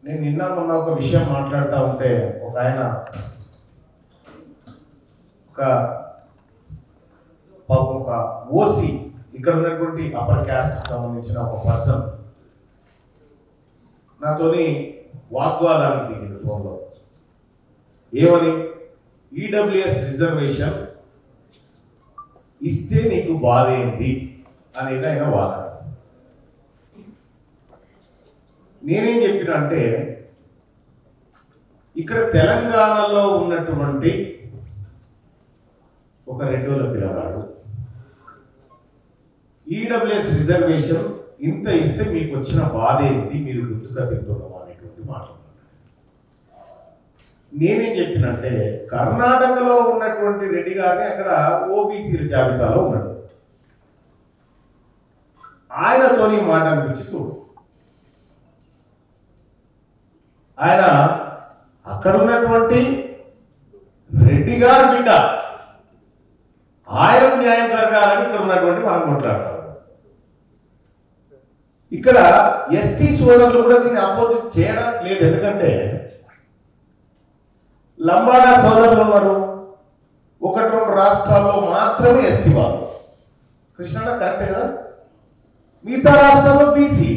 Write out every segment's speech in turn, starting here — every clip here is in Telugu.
నేను నిన్న మొన్న ఒక విషయం మాట్లాడుతూ ఉంటే ఒక ఆయన ఒక ఓసీ ఇక్కడ ఉన్నటువంటి అప్పర్ క్యాస్ట్ సంబంధించిన ఒక పర్సన్ నాతోని వాగ్వాదానికి దిగింది ఫోన్లో. ఏమని? ఈడబ్ల్యూఎస్ రిజర్వేషన్ ఇస్తే నీకు బాధ ఏంటి అనేది ఆయన వాదన. నేనేం చెప్పిన అంటే, ఇక్కడ తెలంగాణలో ఉన్నటువంటి ఒక రెండోల పిల్లవాడు ఈడబ్ల్యూఎస్ రిజర్వేషన్ ఇంత ఇస్తే మీకు వచ్చిన బాధ ఏంటి, మీరు గుర్తుగా తింటున్నాం అనేటువంటి మాట్లాడుతున్నారు. నేనేం చెప్పినంటే, కర్ణాటకలో ఉన్నటువంటి రెడ్డి గారిని అక్కడ ఓబీసీల జాబితాలో ఉన్నాడు. ఆయనతో ఈ మాట అనిపించి చూడు. ఆయన అక్కడ ఉన్నటువంటి రెడ్డి గారి బిడ్డ, ఆయనకు న్యాయం జరగాలని ఇక్కడ ఉన్నటువంటి మనం కొట్లాడతాం. ఇక్కడ ఎస్టీ సోదరులు కూడా దీన్ని అపోజిట్ చేయడం లేదు. ఎందుకంటే లంబాడా సోదరులు ఉన్నారు, 1-2 రాష్ట్రాల్లో మాత్రమే ఎస్టీ వాళ్ళు. కృష్ణా కరెక్టే కదా, మిగతా రాష్ట్రాల్లో బీసీ.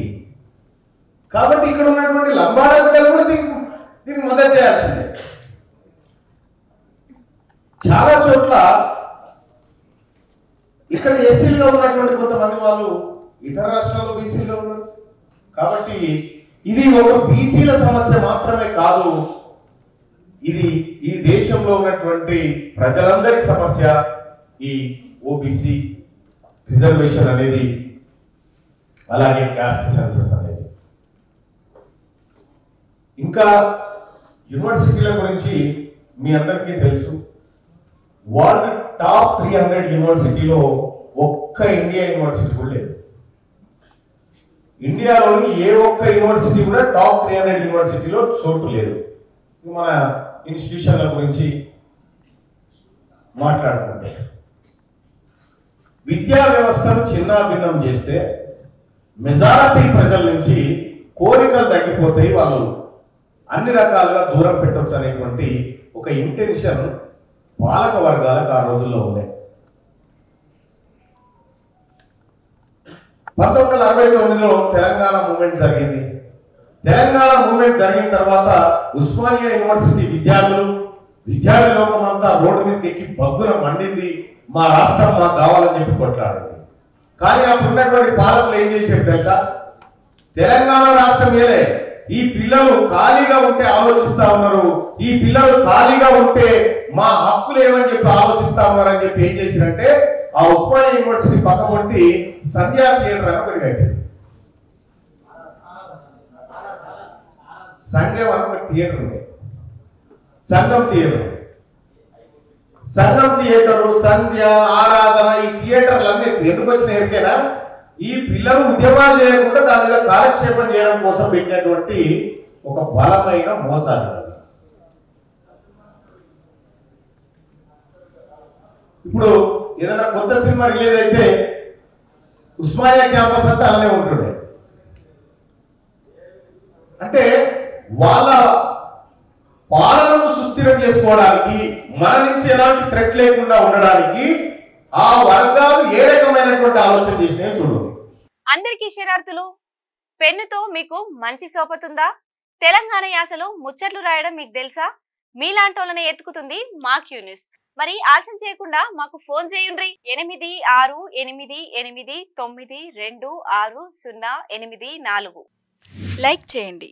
కాబట్టి ఇక్కడ ఉన్నటువంటి లంబాడా బిడ్డలు కూడా దీనికి మద్దతు చేయాల్సిందే. చాలా చోట్ల ఇక్కడ ఎస్సీలో ఉన్నటువంటి కొంతమంది వాళ్ళు ఇతర రాష్ట్రాల్లో బీసీలో ఉన్నారు. కాబట్టి ఇది ఒక బీసీల సమస్య మాత్రమే కాదు, ఇది ఈ దేశంలో ఉన్నటువంటి ప్రజలందరి సమస్య. ఈ ఓబీసీ రిజర్వేషన్ అనేది, అలాగే క్యాస్ట్ సెన్సస్ అనేది. ఇంకా యూనివర్సిటీల గురించి మీ అందరికీ తెలుసు. వరల్డ్ టాప్ 300 యూనివర్సిటీలో ఒక్క ఇండియా యూనివర్సిటీ కూడా లేదు. ఇండియాలోని ఏ ఒక్క యూనివర్సిటీ కూడా టాప్ 300 యూనివర్సిటీలో చోటు లేదు. మన ఇన్స్టిట్యూషన్ల గురించి మాట్లాడుకుంటే, విద్యా వ్యవస్థను చిన్నాభిన్నం చేస్తే మెజారిటీ ప్రజల నుంచి కోరికలు తగ్గిపోతాయి, వాళ్ళు అన్ని రకాలుగా దూరం పెట్టవచ్చు అనేటువంటి ఒక ఇంటెన్షన్ పాలక వర్గాలకు ఆ రోజుల్లో ఉన్నాయి. 1969లో తెలంగాణ మూవ్మెంట్ జరిగింది. తెలంగాణ మూవ్మెంట్ జరిగిన తర్వాత ఉస్మానియా యూనివర్సిటీ విద్యార్థి లోకం అంతా రోడ్డు మీదకి ఎక్కి బగ్గున మండింది. మా రాష్ట్రం మాకు కావాలని చెప్పి కొట్లాడింది. కానీ అప్పుడు ఉన్నటువంటి పాలకులు ఏం చేశారు తెలుసా? తెలంగాణ రాష్ట్రం ఏలే, ఈ పిల్లలు ఖాళీగా ఉంటే ఆలోచిస్తా ఉన్నారు, ఈ పిల్లలు ఖాళీగా ఉంటే మా హక్కులు ఏమని చెప్పి ఆలోచిస్తా ఉన్నారని చెప్పి ఏం చేశారంటే, ఆ ఉస్మానియా యూనివర్సిటీ పక్క పొంటి సంధ్యా థియేటర్ అని ఒకటి కట్టింది. సంఘం అని ఒక థియేటర్ ఉంది, సంఘం థియేటరు, సంధ్య, ఆరాధన, ఈ థియేటర్లన్నీ ఎందుకు వచ్చిన ఎరికేనా? ఈ పిల్లలు ఉద్యమాలు చేయకుండా దాని మీద కాలక్షేపం చేయడం కోసం పెట్టినటువంటి ఒక బలమైన మోసాలు. ఇప్పుడు ఏదైనా కొత్త సినిమా రిలీజ్ అయితే ఉస్మానియా క్యాంపస్ అంతా అలానే ఉంటుండే. అంటే వాళ్ళ పాలనను సుస్థిరం చేసుకోవడానికి, మన నుంచి ఎలాంటి థ్రెట్ లేకుండా ఉండడానికి ఆ వర్గాలు ఏ రకమైనటువంటి ఆలోచన చేసినాయో చూడండి. అందరికీ శరార్థులు. పెన్నుతో మీకు మంచి సోపతుందా? తెలంగాణ యాసలో ముచ్చట్లు రాయడం మీకు తెలుసా? మీలాంటోళ్ళనే ఎత్తుకుతుంది మా క్యూ న్యూస్. మరి ఆలస్యం చేయకుండా మాకు ఫోన్ చేయండి. 8688892608. లైక్ చేయండి.